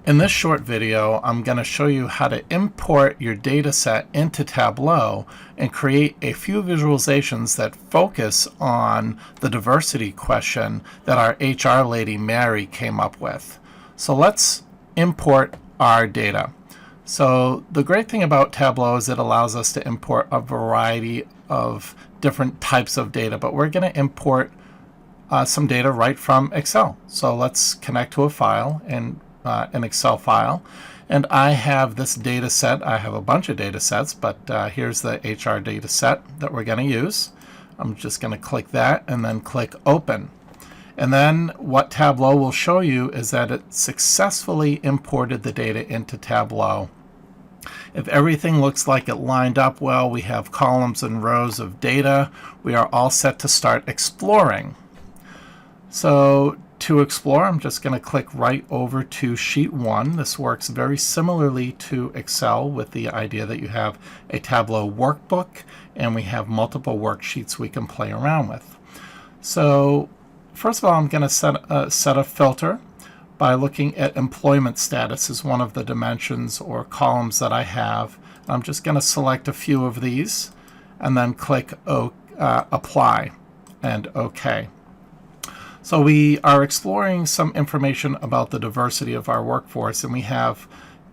In this short video, I'm going to show you how to import your data set into Tableau and create a few visualizations that focus on the diversity question that our HR lady Mary came up with. So let's import our data. So the great thing about Tableau is it allows us to import a variety of different types of data, but we're going to import some data right from Excel. So let's connect to a file and an Excel file, and I have this data set. I have a bunch of data sets, but here's the HR data set that we're going to use. I'm just going to click that and then click open. And then what Tableau will show you is that it successfully imported the data into Tableau. If everything looks like it lined up well, we have columns and rows of data, we are all set to start exploring. So to explore, I'm just going to click right over to Sheet 1. This works very similarly to Excel with the idea that you have a Tableau workbook and we have multiple worksheets we can play around with. So first of all, I'm going to set a filter by looking at employment status as one of the dimensions or columns that I have. I'm just going to select a few of these and then click Apply and OK. So we are exploring some information about the diversity of our workforce, and we have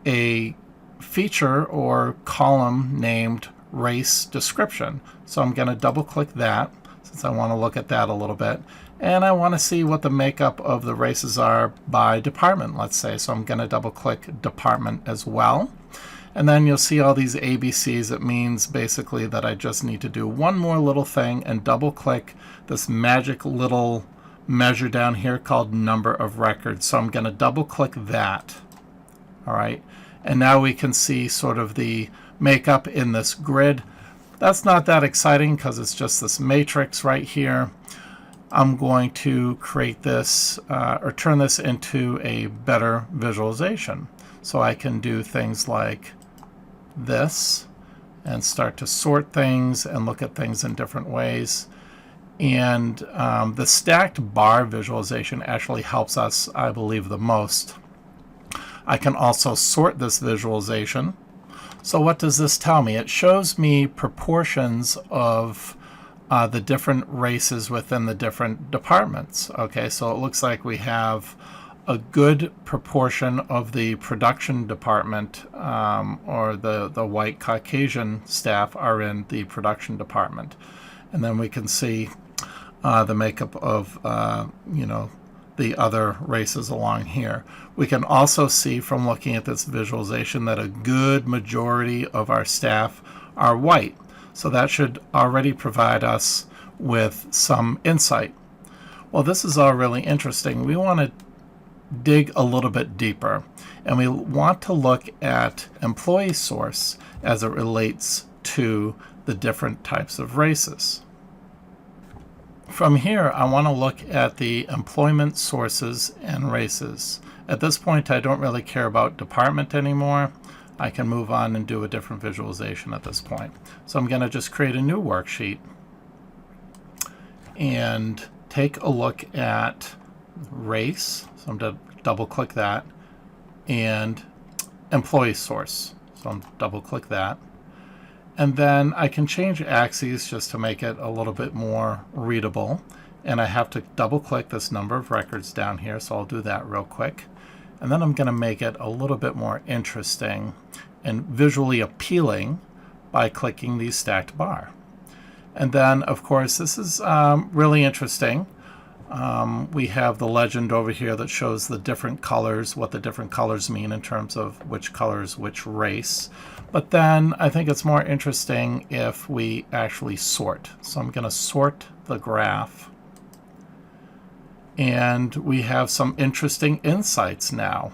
a feature or column named Race Description. So I'm going to double click that since I want to look at that a little bit. And I want to see what the makeup of the races are by department, let's say. So I'm going to double click Department as well. And then you'll see all these ABCs. It means basically that I just need to do one more little thing and double click this magic little measure down here called number of records. So I'm going to double click that. All right, and now we can see sort of the makeup in this grid. That's not that exciting because it's just this matrix right here. I'm going to create this or turn this into a better visualization. So I can do things like this and start to sort things and look at things in different ways. And the stacked bar visualization actually helps us, I believe, the most. I can also sort this visualization. So what does this tell me? It shows me proportions of the different races within the different departments. Okay, so it looks like we have a good proportion of the production department or the white Caucasian staff are in the production department. And then we can see the makeup of the other races along here. We can also see from looking at this visualization that a good majority of our staff are white. So that should already provide us with some insight. Well, this is all really interesting. We want to dig a little bit deeper, and we want to look at employee source as it relates to the different types of races. From here, I want to look at the employment sources and races. At this point, I don't really care about department anymore. I can move on and do a different visualization at this point. So I'm going to just create a new worksheet and take a look at race. So I'm going to double click that, and employee source. So I'm double click that. And then I can change axes just to make it a little bit more readable. And I have to double click this number of records down here, so I'll do that real quick. And then I'm going to make it a little bit more interesting and visually appealing by clicking the stacked bar. And then, of course, this is really interesting. We have the legend over here that shows the different colors, what the different colors mean in terms of which colors, which race. But then I think it's more interesting if we actually sort. So I'm going to sort the graph. And we have some interesting insights now.